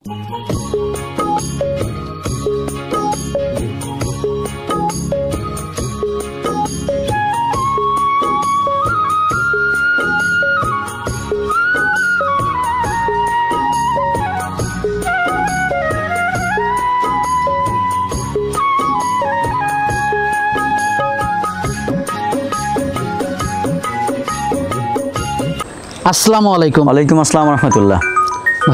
আসসালামু আলাইকুম। ওয়ালাইকুম আসসালাম রহমতুল্লাহ।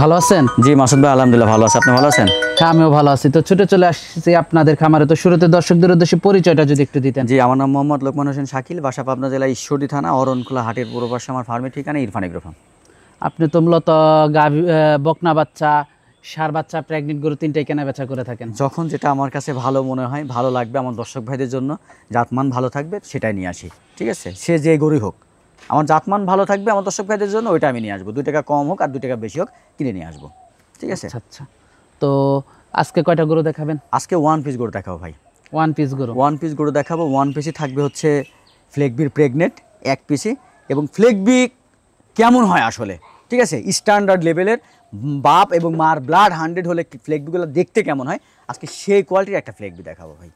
ভালো আছেন? জি মাসুদ ভাই, আলহামদুলিল্লাহ ভালো আছি। আপনি ভালো আছেন? হ্যাঁ, আমিও ভালো আছি। তো ছুটে চলে আসছি আপনাদের খামারে। তো শুরুতে দর্শকদের উদ্দেশ্যে পরিচয়টা যদি একটু দিতেন। জি, আমার নাম মোহাম্মদ লোকমান হোসেন শাকিল, বাসা পাবনা জেলা ঈশ্বরদী থানা অরণখোলা হাটের পূর্ব পাশে আমার ফার্মের ঠিকানা ইরফান এগ্রো ফার্ম। আপনি তো মূলত গাভী, বকনা বাচ্চা, ষাঁড় বাচ্চা, প্রেগনেন্ট গরু তিনটাই কেনা বেচা করে থাকেন। যখন যেটা আমার কাছে ভালো মনে হয়, ভালো লাগবে আমার দর্শক ভাইদের জন্য, জাতমান ভালো থাকবে সেটাই নিয়ে আসি। ঠিক আছে, সে যে গরুই হোক, আমার জাতমান ভালো থাকবে আমার দর্শক ভাইদের জন্য, ওইটা আমি নিয়ে আসবো। 2 টাকা কম হোক আর 2 টাকা বেশি হোক, কিনে নিয়ে আসবো। ঠিক আছে। আচ্ছা, তো আজকে কয়টা গরু দেখাবেন? আজকে 1 পিস গরু দেখাবো ভাই। 1 পিস গরু। 1 পিস গরু দেখাবো। 1 পিসই থাকবে হচ্ছে ফ্লেগবির প্রেগনেন্ট 1 পিসই। এবং ফ্লেগবি কেমন হয় আসলে, ঠিক আছে, স্ট্যান্ডার্ড লেভেলের বাপ এবং মার ব্লাড 100 হলে ফ্লেগবিগুলো দেখতে কেমন হয়, আজকে সেই কোয়ালিটির একটা ফ্লেগবি দেখাবো ভাই।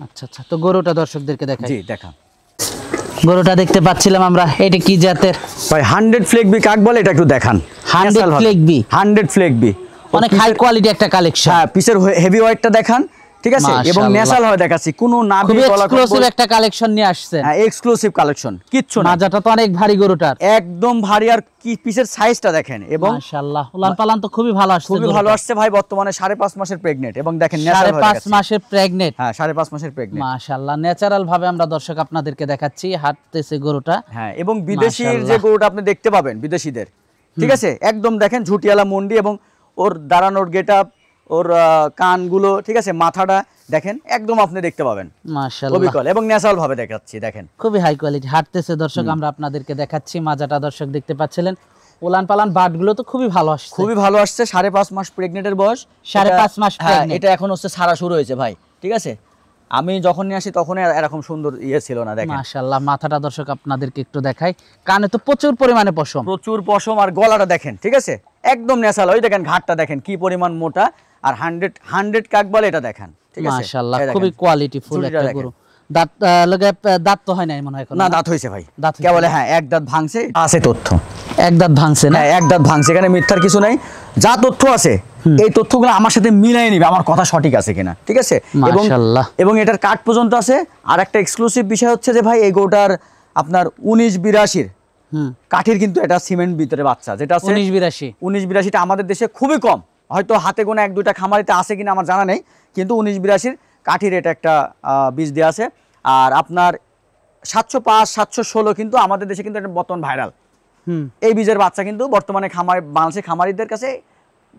আচ্ছা, তো গরুটা দর্শকদেরকে দেখাই। জি দেখা। গরুটা দেখতে পাচ্ছিলাম আমরা, এটা কি জাতের ভাই? 100 ফ্লেগবি কাক বলে এটা একটু দেখান। 100 ফ্লেগবি। 100 ফ্লেগবি অনেক হাই কোয়ালিটি একটা কালেকশন। হ্যাঁ, পিসের হেভি ওয়েটটা দেখান। ঠিক আছে, এবং ন্যাচারাল হয় দেখাচ্ছি, কোনো নাভি খুব এক্সক্লুসিভ একটা কালেকশন নিয়ে আসছে। হ্যাঁ, এক্সক্লুসিভ কালেকশন, কিচ্ছু না। মাজাটা তো অনেক ভারী গরুটার, একদম ভারী। আর কি পিসের সাইজটা দেখেন। এবং মাশাআল্লাহ উলান পালান তো খুবই ভালো আসছে। খুবই ভালো আসছে ভাই। বর্তমানে 5.5 মাসের প্রেগনেন্ট এবং দেখেন ন্যাচারাল 5.5 মাসের প্রেগনেন্ট। হ্যাঁ, 5.5 মাসের প্রেগনেন্ট। মাশাআল্লাহ ন্যাচারাল ভাবে আমরা দর্শক আপনাদেরকে দেখাচ্ছি হাঁটতেছে গরুটা। হ্যাঁ, এবং বিদেশির যে গরুটা আপনি দেখতে পাবেন বিদেশিদের, ঠিক আছে, একদম দেখেন ঝুটিয়ালা মন্ডি, এবং ওর দাঁড়ানোর গেটআপ, ওর কানগুলো, ঠিক আছে, মাথাটা দেখেন, একদম আপনি দেখতে পাবেন মাশাআল্লাহ অবিকল এবং ন্যাচারাল ভাবে দেখাচ্ছি। দেখেন খুবই হাই কোয়ালিটি হাঁটতেছে দর্শক, আমরা আপনাদেরকে দেখাচ্ছি মাজাটা দর্শক দেখতে পাচ্ছিলেন। উলান পালান বাটগুলো তো খুবই ভালো আসছে, খুবই ভালো আসছে। 5.5 মাস প্রেগনেন্টের বয়স। 5.5 মাস প্রেগনেন্ট। এটা এখন হচ্ছে ছাড়া শুরু হয়েছে ভাই। ঠিক আছে, আমি যখন নিয়ে আসি তখন এরকম সুন্দর ছিল না। দেখেন মাশাআল্লাহ মাথাটা দর্শক আপনাদেরকে একটু দেখাই। কানে তো প্রচুর পরিমাণে পশম, প্রচুর পশম। আর গলাটা দেখেন, ঠিক আছে, একদম ন্যাচারাল। ওই দেখেন ঘাটটা দেখেন কি পরিমাণ মোটা। আর 100 কাক বলে এটা দেখেন। ঠিক আছে, মাশাআল্লাহ খুবই কোয়ালিটি ফুল একটা গরু। দাঁত লাগে, দাঁত তো হয় না মনে হয় এখন? না, দাঁত হইছে ভাই। দাঁত কে বলে? হ্যাঁ, এক দাঁত ভাঙছে আছে তথ্য। এক দাঁত ভাঙছে না? হ্যাঁ, এক দাঁত ভাঙছে, এখানে মিথ্যার কিছু নাই। যা তথ্য আছে এই তথ্যগুলো আমার সাথে মিলাই নিবে, আমার কথা সঠিক আছে কিনা। ঠিক আছে, মাশাআল্লাহ। এবং এটার কাঠ পর্যন্ত আছে। আর একটা এক্সক্লুসিভ বিষয় হচ্ছে যে ভাই, এই গরুটার আপনার 1982 কাঠের কিন্তু এটা সিমেন্ট ভিতরে বাচ্চা, যেটা আছে 1982টা আমাদের দেশে খুবই কম। হয়তো হাতে গোনা 1-2টা খামারিতে আছে কিনা আমার জানা নেই, কিন্তু 1982 কাঠির এটা একটা বীজ দেওয়া আছে। আর আপনার 705, 716 কিন্তু আমাদের দেশে কিন্তু এটা বর্তমান ভাইরাল। এই বীজের বাচ্চা কিন্তু বর্তমানে বাংলাদেশের খামারিদের কাছে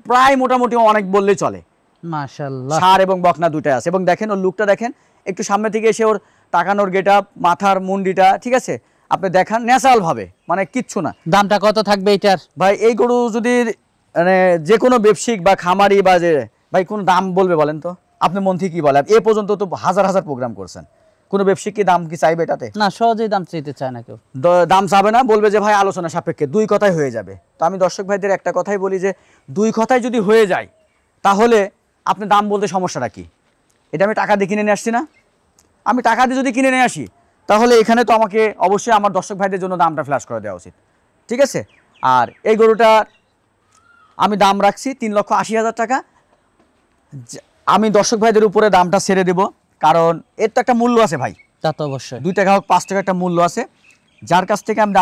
প্রায় মোটামুটি অনেক বললেই চলে। মাশাআল্লাহ ষাঁড় এবং বকনা দুটাই আছে। এবং দেখেন ওর লুকটা দেখেন, একটু সামনে থেকে এসে ওর তাকানোর গেটআপ, মাথার মুন্ডিটা, ঠিক আছে, আপনি দেখান ন্যাচারাল ভাবে, মানে কিচ্ছু না। দামটা কত থাকবে এটার ভাই? এই গরু যদি মানে যে কোনো ব্যবসায়িক বা খামারি বা যে ভাই কোন দাম বলবে বলেন তো? আপনি মন থেকে কি বলে? এ পর্যন্ত তো হাজার হাজার প্রোগ্রাম করছেন, কোনো ব্যবসায়িক কি দাম কি চাইবে এটাতে? না, সহজেই দাম চাইতে চায় না কেউ। দাম চাবে না, বলবে যে ভাই আলোচনা সাপেক্ষে 2 কথাই হয়ে যাবে। তো আমি দর্শক ভাইদের একটা কথাই বলি যে 2 কথাই যদি হয়ে যায়, তাহলে আপনি দাম বলতে সমস্যাটা কি? এটা আমি টাকা দিয়ে কিনে নিয়ে আসছি না? আমি টাকা দিয়ে যদি কিনে নিয়ে আসি, তাহলে এখানে তো আমাকে অবশ্যই আমার দর্শক ভাইদের জন্য দামটা ফ্ল্যাশ করে দেওয়া উচিত। ঠিক আছে, আর এই গরুটার আমি দাম রাখছি 3,80,000 টাকা। আমি দর্শক ভাইদের উপরে দামটা ছেড়ে দেব, কারণ এর তো একটা মূল্য আছে ভাই। তা তো অবশ্যই 2 টাকা হোক 5 টাকা একটা মূল্য আছে। যার কাছ থেকে আমি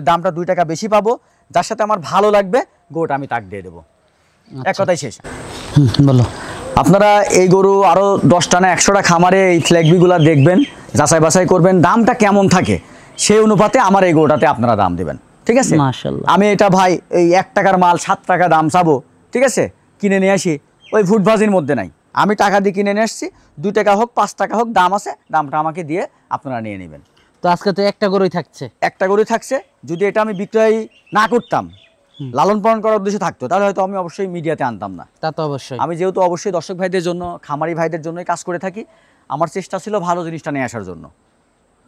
দামটা 2 টাকা বেশি পাবো, যার সাথে আমার ভালো লাগবে, গরুটা আমি তাক দিয়ে দেবো। এক কথাই শেষ। বলো। আপনারা এই গরু আরও 10টা না 100টা খামারে এই ফ্ল্যাগবিগুলো দেখবেন, যাচাই বাছাই করবেন, দামটা কেমন থাকে সেই অনুপাতে আমার এই গরুটাতে আপনারা দাম দেবেন। ঠিক আছে, মাশাআল্লাহ। আমি এটা ভাই এই 1 টাকার মাল 7 টাকা দাম চাবো, ঠিক আছে, কিনে নিয়ে আসি, ওই ফুটবাজির মধ্যে নাই। আমি টাকা দিয়ে কিনে নিয়ে আসছি, 2 টাকা হোক 5 টাকা হোক দাম আছে, দামটা আমাকে দিয়ে আপনারা নিয়ে নেবেন। তো আজকে তো একটা গরুই থাকছে। একটা গরুই থাকছে। যদি এটা আমি বিক্রয় না করতাম, লালন পালন করার উদ্দেশ্যে থাকতো, তাহলে হয়তো আমি অবশ্যই মিডিয়াতে আনতাম না। তা তো অবশ্যই। আমি যেহেতু অবশ্যই দর্শক ভাইদের জন্য, খামারি ভাইদের জন্যই কাজ করে থাকি, আমার চেষ্টা ছিল ভালো জিনিসটা নিয়ে আসার জন্য।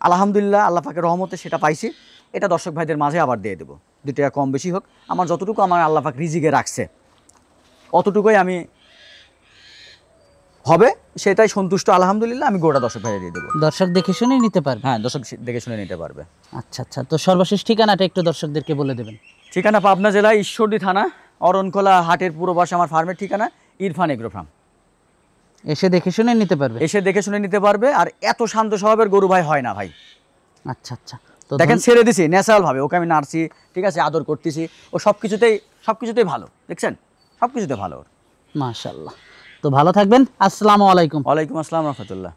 আলহামদুলিল্লাহ, আল্লাহ পাকের রহমতে সেটা পাইছি। এটা দর্শক ভাইদের মাঝে আবার দিয়ে দেবো, 2 টাকা কম বেশি হোক, আমার যতটুকু আমার আল্লাহ পাক রিজিকে রাখছে। অতটুকুই আমি হবে, সেটাই সন্তুষ্ট আলহামদুলিল্লাহ, আমি গোটা দর্শক ভাইয়া দিয়ে দেবো। দর্শক দেখে শুনেই নিতে পারবে। হ্যাঁ, দর্শক দেখে শুনে নিতে পারবে। আচ্ছা আচ্ছা, তো সর্বশেষ ঠিকানাটা একটু দর্শকদেরকে বলে দেবেন। ঠিকানা পাবনা জেলা ঈশ্বরদী থানা অরণখোলা হাটের পূর্ব পাশে আমার ফার্মের ঠিকানা, ইরফান এগ্রো ফার্ম। এসে দেখে শুনে নিতে পারবে। এসে দেখে শুনে নিতে পারবে। আর এত শান্ত স্বভাবের গরু ভাই হয় না ভাই। আচ্ছা আচ্ছা, তো দেখেন ছেড়ে দিছি ন্যাচারাল ভাবে, ওকে আমি নাড়ছি, ঠিক আছে, আদর করতেছি, ও সব কিছুতেই ভালো, দেখছেন, সব কিছুতে ভালো। মাশাআল্লাহ। তো ভালো থাকবেন, আসসালামু আলাইকুম। ওয়ালাইকুম আসসালাম রহমতুল্লাহ।